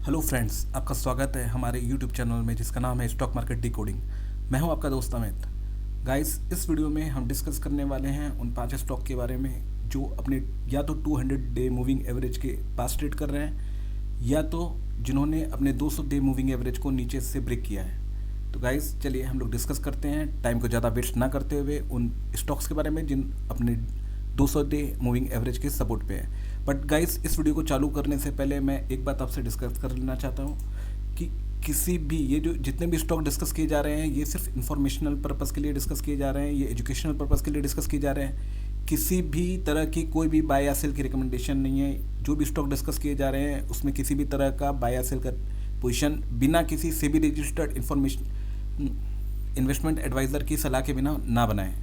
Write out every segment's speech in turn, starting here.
Hello friends, आपका स्वागत है हमारे यूट्यूब चैनल में जिसका नाम है स्टॉक मार्केट डिकोडिंग। मैं हूं आपका दोस्त अमित। गाइस, इस वीडियो में हम डिस्कस करने वाले हैं उन 5 स्टॉक के बारे में जो अपने या तो 200 डे मूविंग एवरेज के पास ट्रेड कर रहे हैं या तो जिन्होंने अपने 200 डे मूविंग एवरेज को नीचे से ब्रेक किया है। तो गाइस, चलिए हम लोग डिस्कस करते हैं टाइम को ज़्यादा वेस्ट ना करते हुए उन स्टॉक्स के बारे में जिन अपने 200 डे मूविंग एवरेज के सपोर्ट पे है। बट गाइस, इस वीडियो को चालू करने से पहले मैं एक बात आपसे डिस्कस कर लेना चाहता हूँ कि किसी भी ये जो जितने भी स्टॉक डिस्कस किए जा रहे हैं ये सिर्फ इंफॉर्मेशनल पर्पज़ के लिए डिस्कस किए जा रहे हैं, ये एजुकेशनल पर्पज़ के लिए डिस्कस किए जा रहे हैं। किसी भी तरह की कोई भी बाय या सेल की रिकमेंडेशन नहीं है। जो भी स्टॉक डिस्कस किए जा रहे हैं उसमें किसी भी तरह का बाय या सेल का पोजीशन बिना किसी SEBI registered information investment adviser की सलाह के बिना ना बनाएं।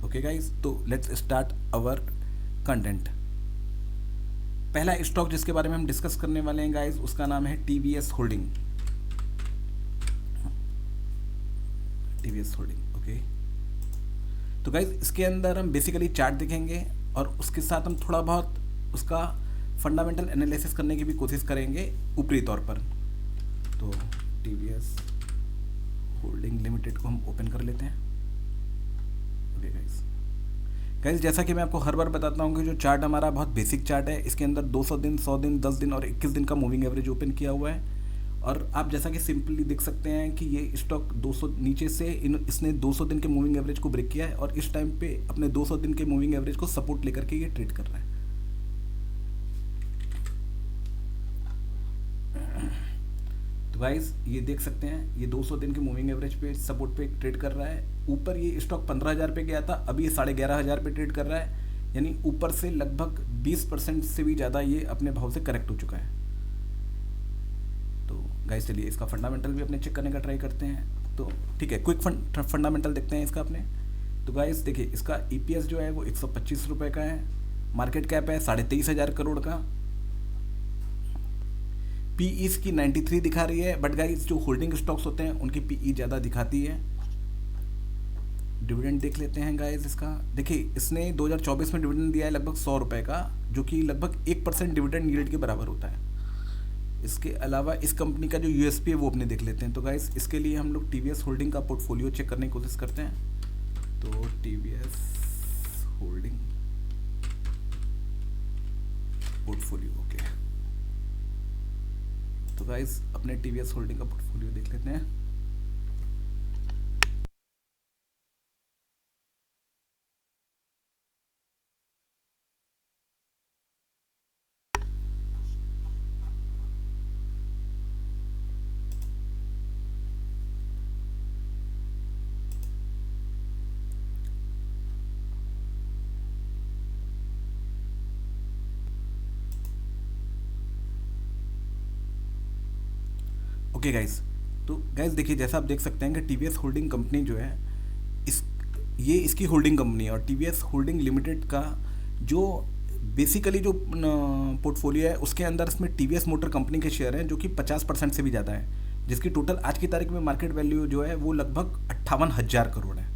ओके गाइस, तो लेट्स स्टार्ट आवर कंटेंट। पहला स्टॉक जिसके बारे में हम डिस्कस करने वाले हैं गाइस, उसका नाम है TVS holding. TVS holding, okay. तो गाइस, इसके अंदर हम बेसिकली चार्ट देखेंगे और उसके साथ हम थोड़ा बहुत उसका फंडामेंटल एनालिसिस करने की भी कोशिश करेंगे ऊपरी तौर पर। तो टीवीएस होल्डिंग लिमिटेड को हम ओपन कर लेते हैं। ओके गाइस, जैसा कि मैं आपको हर बार बताता हूँ कि जो चार्ट हमारा बहुत बेसिक चार्ट है, इसके अंदर 200 दिन, 100 दिन, 10 दिन और 21 दिन का मूविंग एवरेज ओपन किया हुआ है। और आप जैसा कि सिंपली देख सकते हैं कि ये स्टॉक 200 नीचे से इसने 200 दिन के मूविंग एवरेज को ब्रेक किया है और इस टाइम पे अपने 200 दिन के मूविंग एवरेज को सपोर्ट लेकर के ये ट्रेड कर रहा है। तो गाइस, ये देख सकते हैं ये 200 दिन के मूविंग एवरेज पे सपोर्ट पे ट्रेड कर रहा है। ऊपर ये स्टॉक 15,000 पे गया था, अभी ये 11,500 पे ट्रेड कर रहा है, यानी ऊपर से लगभग 20% से भी ज़्यादा ये अपने भाव से करेक्ट हो चुका है। तो गाइस, चलिए इसका फंडामेंटल भी अपने चेक करने का ट्राई करते हैं। तो ठीक है, क्विक फंडामेंटल देखते हैं इसका अपने। तो गाइस देखिए, इसका ईपीएस जो है वो 125 रुपये का है, मार्केट कैप है 23,500 करोड़ का, पीई इसकी 93 दिखा रही है। बट गाइस, जो होल्डिंग स्टॉक्स होते हैं उनकी पीई ज़्यादा दिखाती है। डिविडेंड देख लेते हैं गाइस इसका। देखिए, इसने 2024 में डिविडेंड दिया है लगभग 100 रुपये का, जो कि लगभग 1% डिविडेंड यील्ड के बराबर होता है। इसके अलावा इस कंपनी का जो यूएसपी है वो अपने देख लेते हैं। तो गाइस, इसके लिए हम लोग टीवीएस होल्डिंग का पोर्टफोलियो चेक करने की कोशिश करते हैं। तो टीवीएस होल्डिंग पोर्टफोलियो, ओके। तो गाइस, अपने टीवीएस होल्डिंग का पोर्टफोलियो देख लेते हैं। ओके गाइस, तो गाइस देखिए, जैसा आप देख सकते हैं कि टीवीएस होल्डिंग कंपनी जो है इस ये इसकी होल्डिंग कंपनी है और टीवीएस होल्डिंग लिमिटेड का जो बेसिकली जो पोर्टफोलियो है उसके अंदर इसमें टीवीएस मोटर कंपनी के शेयर हैं जो कि 50% से भी ज़्यादा है, जिसकी टोटल आज की तारीख में मार्केट वैल्यू जो है वो लगभग 58,000 करोड़ है।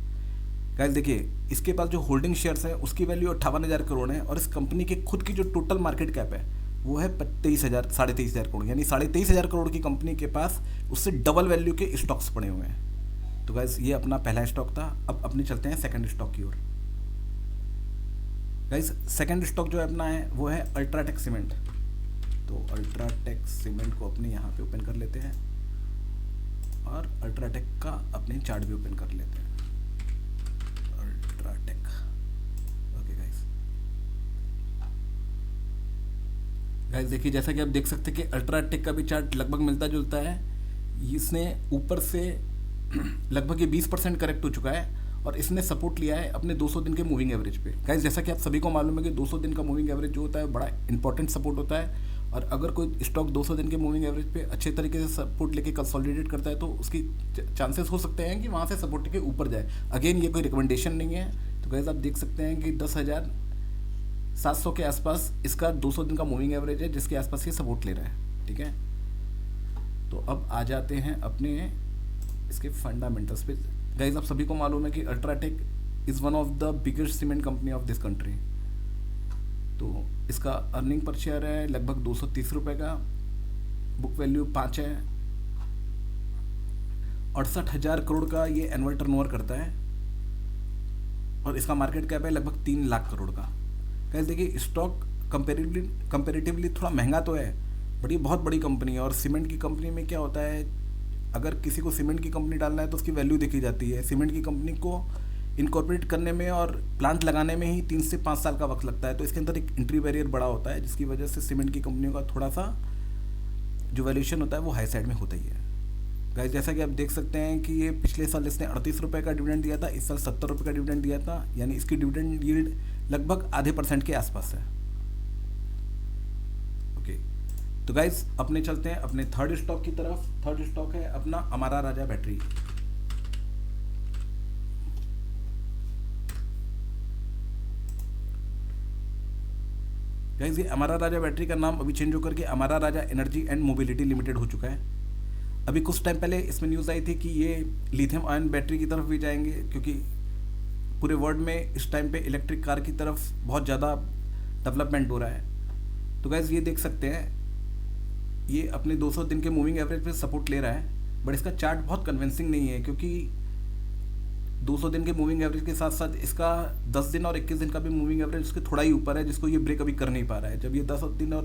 गाइस देखिए, इसके पास जो होल्डिंग शेयर्स है उसकी वैल्यू 58,000 करोड़ है और इस कंपनी के खुद की जो टोटल मार्केट कैप है वो है 23,000 करोड़, यानी 23,500 करोड़ की कंपनी के पास उससे डबल वैल्यू के स्टॉक्स पड़े हुए हैं। तो गाइस, ये अपना पहला स्टॉक था। अब अपने चलते हैं सेकंड स्टॉक की ओर। गाइस, सेकंड स्टॉक जो है अपना है वो है अल्ट्राटेक सीमेंट। तो अल्ट्राटेक सीमेंट को अपने यहाँ पे ओपन कर लेते हैं और अल्ट्राटेक का अपने चार्ट भी ओपन कर लेते हैं। अल्ट्राटेक, ओके गाइस देखिए, जैसा कि आप देख सकते हैं कि अल्ट्राटेक का भी चार्ट लगभग मिलता जुलता है। इसने ऊपर से लगभग ये 20% करेक्ट हो चुका है और इसने सपोर्ट लिया है अपने 200 दिन के मूविंग एवरेज पे। गाइस, जैसा कि आप सभी को मालूम है कि 200 दिन का मूविंग एवरेज जो होता है बड़ा इंपॉर्टेंट सपोर्ट होता है और अगर कोई स्टॉक 200 दिन के मूविंग एवरेज पे अच्छे तरीके से सपोर्ट लेके कंसोलिडेट करता है तो उसकी चांसेस हो सकते हैं कि वहाँ से सपोर्ट के ऊपर जाए। अगेन, ये कोई रिकमेंडेशन नहीं है। तो गाइस, आप देख सकते हैं कि 10,700 के आसपास इसका 200 दिन का मूविंग एवरेज है, जिसके आसपास ये सपोर्ट ले रहा है। ठीक है, तो अब आ जाते हैं अपने इसके फंडामेंटल्स पे। गाइस, आप सभी को मालूम है कि UltraTech is one of the biggest cement company of this country. तो इसका अर्निंग पर शेयर है लगभग 230 रुपये का बुक वैल्यू 5 है, 68,000 करोड़ का ये एनुअल टर्नओवर करता है और इसका मार्केट कैप है लगभग 3 लाख करोड़ का। कैसे देखिए स्टॉक कंपेरेटिवली थोड़ा महंगा तो है, बट ये बहुत बड़ी कंपनी है। और सीमेंट की कंपनी में क्या होता है, अगर किसी को सीमेंट की कंपनी डालना है तो उसकी वैल्यू देखी जाती है। सीमेंट की कंपनी को इनकॉर्पोरेट करने में और प्लांट लगाने में ही 3 से 5 साल का वक्त लगता है, तो इसके अंदर एक एंट्री बैरियर बड़ा होता है, जिसकी वजह से सीमेंट की कंपनियों का थोड़ा सा जो वैल्यूएशन होता है वो हाई साइड में होता ही है। गाइस जैसा कि आप देख सकते हैं कि ये पिछले साल इसने 38 रुपये का डिविडेंड दिया था, इस साल 70 रुपये का डिविडेंड दिया था, यानी इसकी डिविडेंड यील्ड लगभग आधे % के आसपास है। ओके, तो गाइस अपने चलते हैं अपने थर्ड स्टॉक की तरफ। थर्ड स्टॉक है अपना अमारा राजा बैटरी। गाइस ये अमारा राजा बैटरी का नाम अभी चेंज होकर के Amara Raja energy and mobility limited हो चुका है। अभी कुछ टाइम पहले इसमें न्यूज़ आई थी कि ये लिथियम आयन बैटरी की तरफ भी जाएंगे, क्योंकि पूरे वर्ल्ड में इस टाइम पे इलेक्ट्रिक कार की तरफ बहुत ज़्यादा डेवलपमेंट हो रहा है। तो गाइस ये देख सकते हैं ये अपने 200 दिन के मूविंग एवरेज पे सपोर्ट ले रहा है, बट इसका चार्ट बहुत कन्विंसिंग नहीं है, क्योंकि 200 दिन के मूविंग एवरेज के साथ साथ इसका 10 दिन और 21 दिन का भी मूविंग एवरेज उसके थोड़ा ही ऊपर है, जिसको ये ब्रेक अभी कर नहीं पा रहा है। जब ये 10 दिन और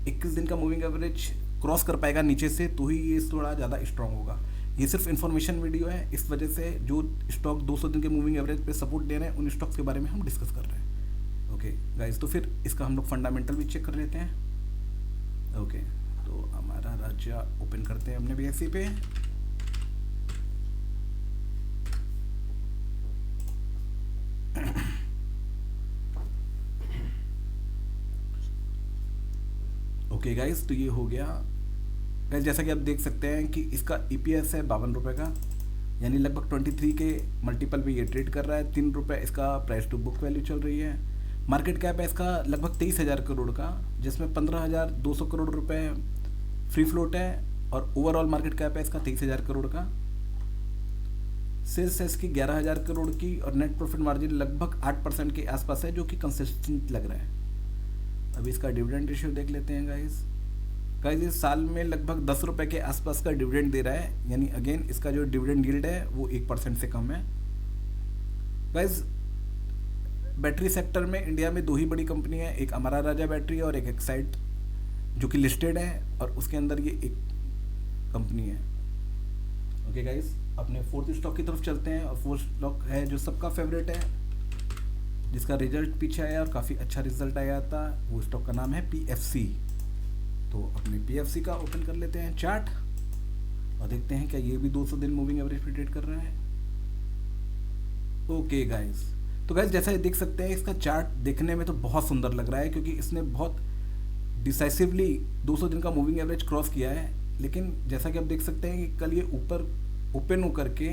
21 दिन का मूविंग एवरेज क्रॉस कर पाएगा नीचे से, तो ही ये थोड़ा ज़्यादा स्ट्रांग होगा। ये सिर्फ इन्फॉर्मेशन वीडियो है, इस वजह से जो स्टॉक 200 दिन के मूविंग एवरेज पे सपोर्ट दे रहे हैं उन स्टॉक्स के बारे में हम डिस्कस कर रहे हैं। ओके गाइस, तो फिर इसका हम लोग फंडामेंटल भी चेक कर लेते हैं। ओके, तो हमारा राजा ओपन करते हैं अपने BSE पे। ओके गाइस, तो ये हो गया। गाइस जैसा कि आप देख सकते हैं कि इसका EPS है 52 रुपये का, यानी लगभग 23 के मल्टीपल पे ये ट्रेड कर रहा है। 3 रुपये इसका प्राइस टू बुक वैल्यू चल रही है। मार्केट कैप है इसका लगभग 23,000 करोड़ का, जिसमें 15,200 करोड़ रुपए फ्री फ्लोट है और ओवरऑल मार्केट कैप है इसका 23,000 करोड़ का। सेल्स है इसकी 11,000 करोड़ की और नेट प्रॉफिट मार्जिन लगभग 8% के आसपास है, जो कि कंसिस्टेंट लग रहा है। अभी इसका डिविडेंड रेशियो देख लेते हैं गाइस। ये साल में लगभग 10 रुपये के आसपास का डिविडेंड दे रहा है, यानी अगेन इसका जो डिविडेंड यील्ड है वो 1% से कम है। गाइस बैटरी सेक्टर में इंडिया में 2 ही बड़ी कंपनी है, एक अमारा राजा बैटरी और एक एक्साइड, जो कि लिस्टेड है, और उसके अंदर ये एक कंपनी है। ओके गाइस, अपने फोर्थ स्टॉक की तरफ चलते हैं, और फोर्थ स्टॉक है जो सबका फेवरेट है, जिसका रिजल्ट पीछे आया और काफ़ी अच्छा रिजल्ट आया था। वो स्टॉक का नाम है PFC। तो अपने PFC का ओपन कर लेते हैं चार्ट और देखते हैं क्या ये भी 200 दिन मूविंग एवरेज पे ट्रेड कर रहा है। ओके गाइस, तो गाइस जैसा देख सकते हैं इसका चार्ट देखने में तो बहुत सुंदर लग रहा है, क्योंकि इसने बहुत डिसाइसिवली 200 दिन का मूविंग एवरेज क्रॉस किया है। लेकिन जैसा कि आप देख सकते हैं कि कल ये ऊपर ओपन होकर के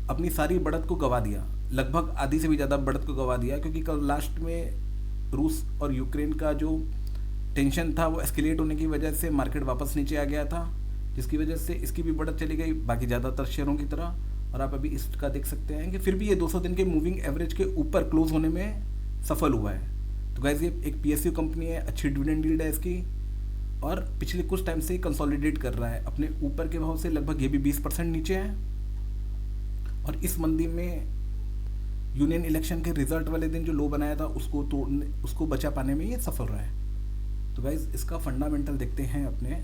अपनी सारी बढ़त को गंवा दिया, लगभग आधी से भी ज़्यादा बढ़त को गंवा दिया, क्योंकि कल लास्ट में रूस और यूक्रेन का जो टेंशन था वो एस्केलेट होने की वजह से मार्केट वापस नीचे आ गया था, जिसकी वजह से इसकी भी बढ़त चली गई बाकी ज़्यादातर शेयरों की तरह। और आप अभी इसका देख सकते हैं कि फिर भी ये 200 दिन के मूविंग एवरेज के ऊपर क्लोज होने में सफल हुआ है। तो गाइस ये एक PSU कंपनी है, अच्छी डिविडेंड यील्ड है इसकी, और पिछले कुछ टाइम से कंसोलिडेट कर रहा है अपने ऊपर के भाव से, लगभग ये भी 20% नीचे है। और इस मंदी में यूनियन इलेक्शन के रिजल्ट वाले दिन जो लो बनाया था उसको बचा पाने में ये सफल रहा है। तो गाइस इसका फंडामेंटल देखते हैं अपने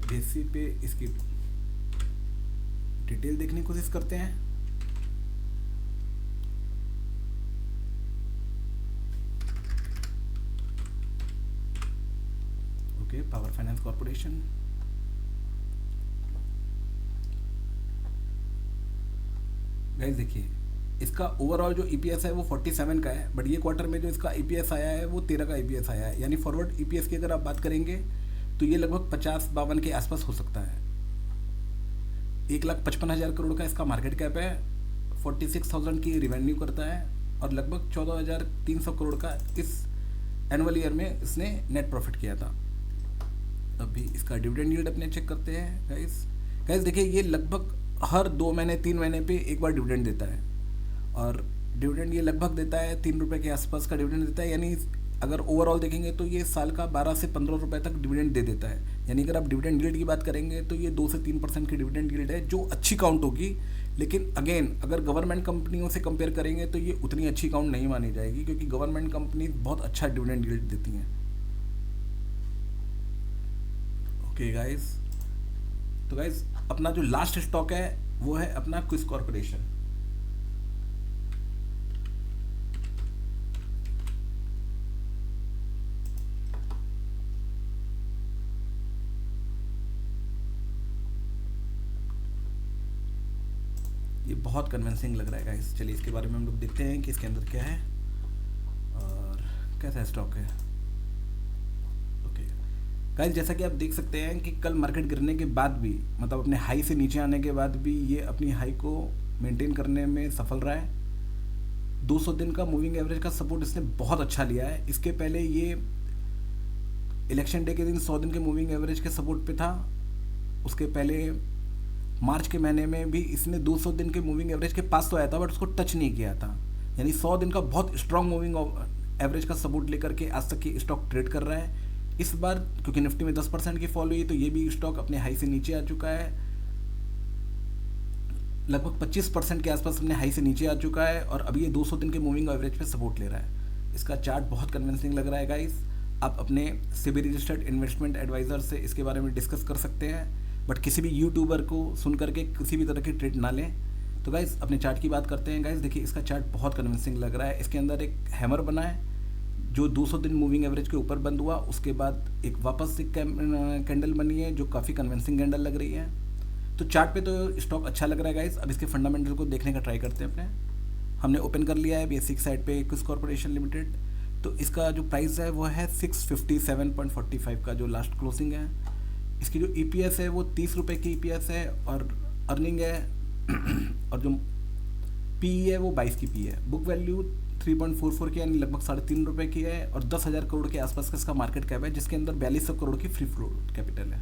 BSE पे, इसकी डिटेल देखने की कोशिश करते हैं। Okay, power finance corporation. Guys देखिए इसका ओवरऑल जो EPS है वो 47 का है, बट ये क्वार्टर में जो इसका EPS आया है वो 13 का EPS आया है, यानी फॉरवर्ड EPS की अगर आप बात करेंगे तो ये लगभग 50-52 के आसपास हो सकता है। 1,55,000 करोड़ का इसका मार्केट कैप है, 46,000 की रेवेन्यू करता है, और लगभग 14,300 करोड़ का इस एनुअल ईयर में इसने नेट प्रॉफिट किया था। अभी इसका डिविडेंड यील्ड अपने चेक करते हैं गाइस देखिए ये लगभग हर 2 महीने 3 महीने पे एक बार डिविडेंड देता है, और डिविडेंड ये लगभग देता है 3 रुपये के आसपास का डिविडेंड देता है, यानी अगर ओवरऑल देखेंगे तो ये साल का 12 से 15 रुपए तक डिविडेंड दे देता है। यानी अगर आप डिविडेंड यील्ड की बात करेंगे तो ये 2 से 3% की डिविडेंड यील्ड है, जो अच्छी काउंट होगी। लेकिन अगेन अगर गवर्नमेंट कंपनियों से कंपेयर करेंगे तो ये उतनी अच्छी काउंट नहीं मानी जाएगी, क्योंकि गवर्नमेंट कंपनी बहुत अच्छा डिविडेंड यील्ड देती हैं। ओके गाइस, तो गाइस अपना जो लास्ट स्टॉक है वो है अपना क्विस कॉर्पोरेशन। ये बहुत कन्विंसिंग लग रहा है गाइस। चलिए इसके बारे में हम लोग देखते हैं कि इसके अंदर क्या है और कैसा स्टॉक है। ओके गाइस, जैसा कि आप देख सकते हैं कि कल मार्केट गिरने के बाद भी, मतलब अपने हाई से नीचे आने के बाद भी, ये अपनी हाई को मेंटेन करने में सफल रहा है। 200 दिन का मूविंग एवरेज का सपोर्ट इसने बहुत अच्छा लिया है। इसके पहले ये इलेक्शन डे के दिन 100 दिन के मूविंग एवरेज के सपोर्ट पे था। उसके पहले मार्च के महीने में भी इसने 200 दिन के मूविंग एवरेज के पास तो आया था, बट उसको टच नहीं किया था। यानी 100 दिन का बहुत स्ट्रांग मूविंग एवरेज का सपोर्ट लेकर के आज तक ये स्टॉक ट्रेड कर रहा है। इस बार क्योंकि निफ्टी में 10% की फॉल हुई, तो ये भी स्टॉक अपने हाई से नीचे आ चुका है। लगभग 25% के आसपास अपने हाई से नीचे आ चुका है और अभी ये 200 दिन के मूविंग एवरेज पे सपोर्ट ले रहा है। इसका चार्ट बहुत कन्विंसिंग लग रहा है गाइस। आप अपने सेबी रजिस्टर्ड इन्वेस्टमेंट एडवाइज़र से इसके बारे में डिस्कस कर सकते हैं, बट किसी भी यूट्यूबर को सुन करके किसी भी तरह की ट्रेड ना लें। तो गाइस अपने चार्ट की बात करते हैं। गाइस देखिए, इसका चार्ट बहुत कन्विंसिंग लग रहा है। इसके अंदर एक हैमर बना है जो 200 दिन मूविंग एवरेज के ऊपर बंद हुआ, उसके बाद एक वापस एक कैंडल बनी है जो काफ़ी कन्विंसिंग कैंडल लग रही है। तो चार्ट पे तो स्टॉक अच्छा लग रहा है गाइस। अब इसके फंडामेंटल को देखने का ट्राई करते हैं अपने। हमने ओपन कर लिया है बेसिक साइड पे क्विस कॉर्पोरेशन लिमिटेड। तो इसका जो प्राइस है वो है 657.45 का जो लास्ट क्लोजिंग है। इसकी जो EPS है वो 30 रुपये की EPS है और अर्निंग है और जो PE है वो 22 की PE है। बुक वैल्यू 3.44 की, यानी लगभग 3.5 रुपये की है और 10,000 करोड़ के आसपास का इसका मार्केट कैप है, जिसके अंदर 4200 करोड़ की फ्री फ्लोट कैपिटल है।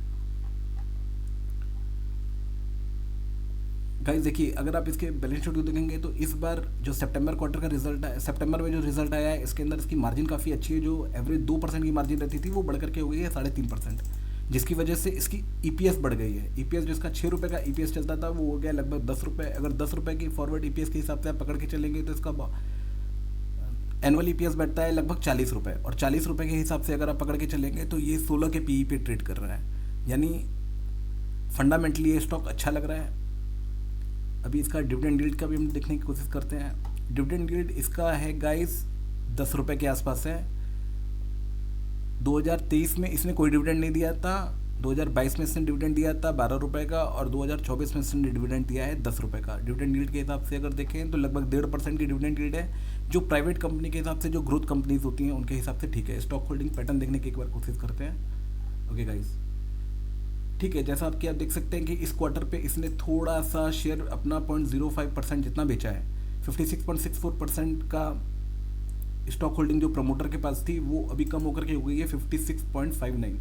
गाइस देखिए, अगर आप इसके बैलेंस शीट को देखेंगे तो इस बार जो सितंबर क्वार्टर का रिजल्ट है, सितंबर में जो रिजल्ट आया है, इसके अंदर इसकी मार्जिन काफ़ी अच्छी है। जो एवरेज 2% की मार्जिन रहती थी वो बढ़ करके हो गई है 3.5%, जिसकी वजह से इसकी EPS बढ़ गई है। EPS जो इसका 6 रुपये का EPS चलता था वो हो गया लगभग 10 रुपये। अगर 10 रुपये की फॉरवर्ड EPS के हिसाब से आप पकड़ के चलेंगे तो इसका एनुअल EPS बैठता है लगभग 40 रुपये, और 40 रुपये के हिसाब से अगर आप पकड़ के चलेंगे तो ये 16 के PE पे ट्रेड कर रहा है। यानी फंडामेंटली ये स्टॉक अच्छा लग रहा है। अभी इसका डिविडेंड यील्ड का भी हम देखने की कोशिश करते हैं। डिविडेंड यील्ड इसका है गाइस 10 रुपये के आसपास है। 2023 में इसने कोई डिविडेंड नहीं दिया था, 2022 में इसने डिविडेंड दिया था 12 रुपये का, और 2024 में इसने डिविडेंड दिया है 10 रुपये का। डिविडेंड यील्ड के हिसाब से अगर देखें तो लगभग 1.5% की डिविडेंड यील्ड है, जो प्राइवेट कंपनी के हिसाब से, जो ग्रोथ कंपनीज होती हैं उनके हिसाब से ठीक है। स्टॉक होल्डिंग पैटर्न देखने की एक बार कोशिश करते हैं। ओके गाइस, ठीक है, जैसा आप देख सकते हैं कि इस क्वार्टर पे इसने थोड़ा सा शेयर अपना 0.05% जितना बेचा है। 56.64% का स्टॉक होल्डिंग जो प्रमोटर के पास थी वो अभी कम होकर के हो गई है 56.59।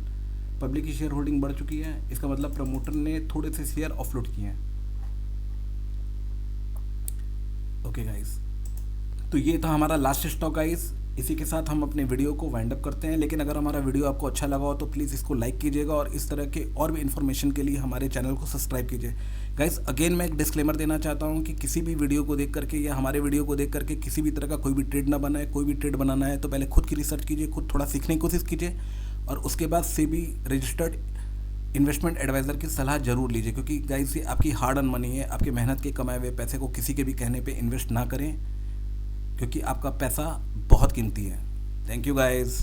पब्लिक की शेयर होल्डिंग बढ़ चुकी है, इसका मतलब प्रमोटर ने थोड़े से शेयर ऑफलोड किए हैं। ओके गाइस, तो ये था हमारा लास्ट स्टॉक गाइस। इसी के साथ हम अपने वीडियो को वाइंड अप करते हैं। लेकिन अगर हमारा वीडियो आपको अच्छा लगा हो तो प्लीज़ इसको लाइक कीजिएगा और इस तरह के और भी इन्फॉर्मेशन के लिए हमारे चैनल को सब्सक्राइब कीजिए। गाइस अगेन मैं एक डिस्क्लेमर देना चाहता हूं कि किसी भी वीडियो को देख करके या हमारे वीडियो को देख करके किसी भी तरह का कोई भी ट्रेड ना बनाए। कोई भी ट्रेड बनाना है तो पहले खुद की रिसर्च कीजिए, खुद थोड़ा सीखने की कोशिश कीजिए और उसके बाद सेबी रजिस्टर्ड इन्वेस्टमेंट एडवाइज़र की सलाह जरूर लीजिए, क्योंकि गाइस ये आपकी हार्ड अर्न मनी है। आपकी मेहनत के कमाए हुए पैसे को किसी के भी कहने पर इन्वेस्ट ना करें, क्योंकि आपका पैसा बहुत कीमती है। Thank you guys.